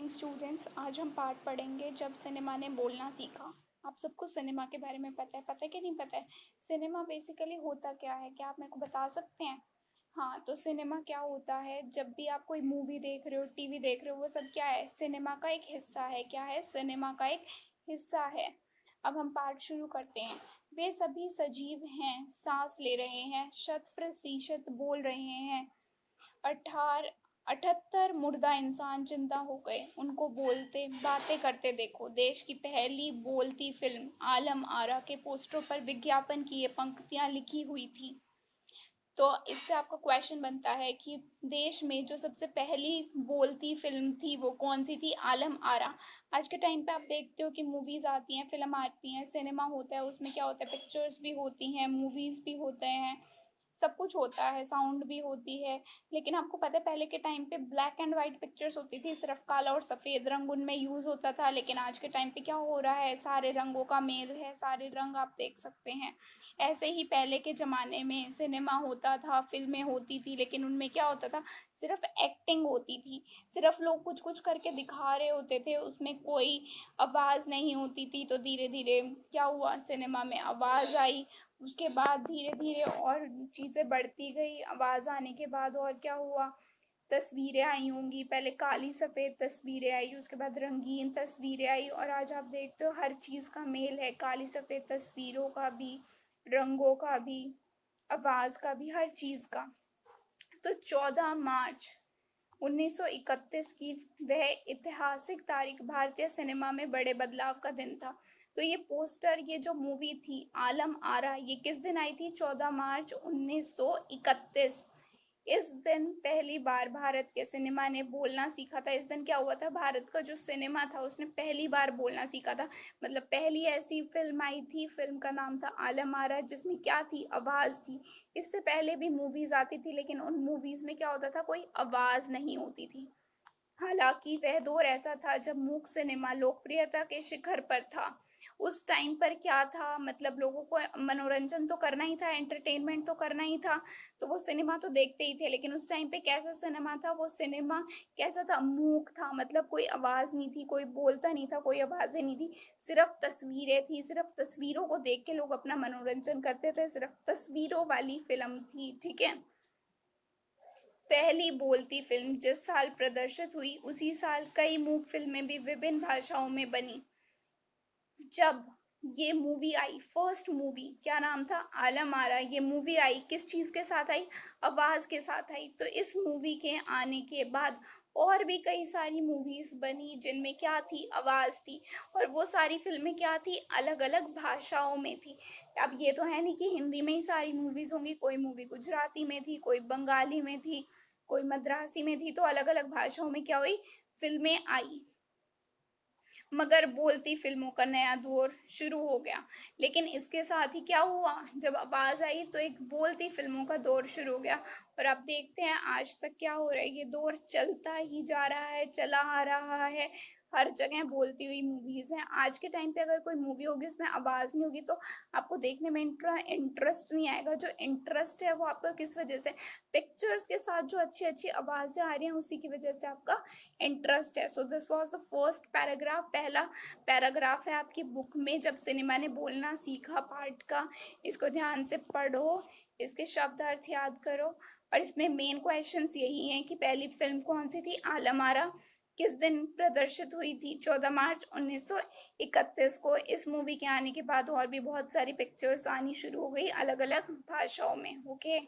Morning students. आज हम पाठ पढ़ेंगे जब सिनेमा ने बोलना सीखा। आप सबको सिनेमा के बारे में पता है कि नहीं पता है? सिनेमा बेसिकली होता क्या है, क्या आप मेरे को बता सकते हैं? हाँ, तो सिनेमा क्या होता है? जब भी आप कोई मूवी देख रहे हो, टीवी देख रहे हो, वो सब क्या है? सिनेमा का एक हिस्सा है। क्या है? सिनेमा का एक हिस्सा है। अब हम पाठ शुरू करते हैं। वे सभी सजीव हैं, सांस ले रहे हैं, 100% बोल रहे हैं। 78 मुर्दा इंसान जिंदा हो गए, उनको बोलते बातें करते देखो। देश की पहली बोलती फिल्म आलम आरा के पोस्टरों पर विज्ञापन की ये पंक्तियां लिखी हुई थी। तो इससे आपका क्वेश्चन बनता है कि देश में जो सबसे पहली बोलती फिल्म थी वो कौन सी थी? आलम आरा। आज के टाइम पे आप देखते हो कि मूवीज आती हैं, फिल्म आती हैं, सिनेमा होता है, उसमें क्या होता है? पिक्चर्स भी होती हैं, मूवीज भी होते हैं, सब कुछ होता है, साउंड भी होती है। लेकिन आपको पता है पहले के टाइम पे ब्लैक एंड वाइट पिक्चर्स होती थी, सिर्फ काला और सफ़ेद रंग उनमें यूज़ होता था। लेकिन आज के टाइम पे क्या हो रहा है? सारे रंगों का मेल है, सारे रंग आप देख सकते हैं। ऐसे ही पहले के ज़माने में सिनेमा होता था, फिल्में होती थी, लेकिन उनमें क्या होता था? सिर्फ एक्टिंग होती थी, सिर्फ लोग कुछ कुछ करके दिखा रहे होते थे, उसमें कोई आवाज़ नहीं होती थी। तो धीरे धीरे क्या हुआ? सिनेमा में आवाज़ आई, उसके बाद धीरे धीरे और चीज़ें बढ़ती गई। आवाज़ आने के बाद और क्या हुआ? तस्वीरें आई होंगी, पहले काली सफ़ेद तस्वीरें आई, उसके बाद रंगीन तस्वीरें आई, और आज आप देखते हो हर चीज़ का मेल है, काली सफ़ेद तस्वीरों का भी, रंगों का भी, आवाज़ का भी, हर चीज़ का। तो 14 मार्च 1931 की वह ऐतिहासिक तारीख भारतीय सिनेमा में बड़े बदलाव का दिन था। तो ये पोस्टर, ये जो मूवी थी आलम आरा, ये किस दिन आई थी? 14 मार्च 1931। इस दिन पहली बार भारत के सिनेमा ने बोलना सीखा था। इस दिन क्या हुआ था? भारत का जो सिनेमा था उसने पहली बार बोलना सीखा था। मतलब पहली ऐसी फिल्म आई थी, फिल्म का नाम था आलम आरा, जिसमें क्या थी? आवाज़ थी। इससे पहले भी मूवीज़ आती थी, लेकिन उन मूवीज़ में क्या होता था? कोई आवाज़ नहीं होती थी। हालांकि वह दौर ऐसा था जब मूक सिनेमा लोकप्रियता के शिखर पर था। उस टाइम पर क्या था? मतलब लोगों को मनोरंजन तो करना ही था, एंटरटेनमेंट तो करना ही था, तो वो सिनेमा तो देखते ही थे। लेकिन उस टाइम पे कैसा सिनेमा था? वो सिनेमा कैसा था? मूक था, मतलब कोई आवाज़ नहीं थी, कोई बोलता नहीं था, कोई आवाज़ें नहीं थी, सिर्फ तस्वीरें थी। सिर्फ तस्वीरों को देख के लोग अपना मनोरंजन करते थे, सिर्फ तस्वीरों वाली फिल्म थी। ठीक है। पहली बोलती फिल्म जिस साल प्रदर्शित हुई, उसी साल कई मूक फिल्में भी विभिन्न भाषाओं में बनी। जब ये मूवी आई, फर्स्ट मूवी, क्या नाम था? आलम आरा। ये मूवी आई किस चीज़ के साथ आई? आवाज़ के साथ आई। तो इस मूवी के आने के बाद और भी कई सारी मूवीज़ बनी जिनमें क्या थी? आवाज़ थी। और वो सारी फिल्में क्या थी? अलग अलग भाषाओं में थी। अब ये तो है नहीं कि हिंदी में ही सारी मूवीज़ होंगी, कोई मूवी गुजराती में थी, कोई बंगाली में थी, कोई मद्रासी में थी। तो अलग अलग भाषाओं में क्या हुई? फिल्में आई। मगर बोलती फिल्मों का नया दौर शुरू हो गया। लेकिन इसके साथ ही क्या हुआ? जब आवाज़ आई तो एक बोलती फिल्मों का दौर शुरू हो गया। और आप देखते हैं आज तक क्या हो रहा है? ये दौर चलता ही जा रहा है, चला आ रहा है। हर जगह बोलती हुई मूवीज़ हैं। आज के टाइम पे अगर कोई मूवी होगी उसमें आवाज़ नहीं होगी तो आपको देखने में इंटरेस्ट नहीं आएगा। जो इंटरेस्ट है वो आपका किस वजह से? पिक्चर्स के साथ जो अच्छी अच्छी आवाज़ें आ रही हैं उसी की वजह से आपका इंटरेस्ट है। So this was the first paragraph. पहला पैराग्राफ है आपकी बुक में, जब सिनेमा ने बोलना सीखा पार्ट का। इसको ध्यान से पढ़ो, इसके शब्द अर्थ याद करो। और इसमें मेन क्वेश्चंस यही हैं कि पहली फिल्म कौन सी थी? आलम आरा। किस दिन प्रदर्शित हुई थी? 14 मार्च 1931 को। इस मूवी के आने के बाद और भी बहुत सारी पिक्चर्स आनी शुरू हो गई अलग अलग भाषाओं में। ओके।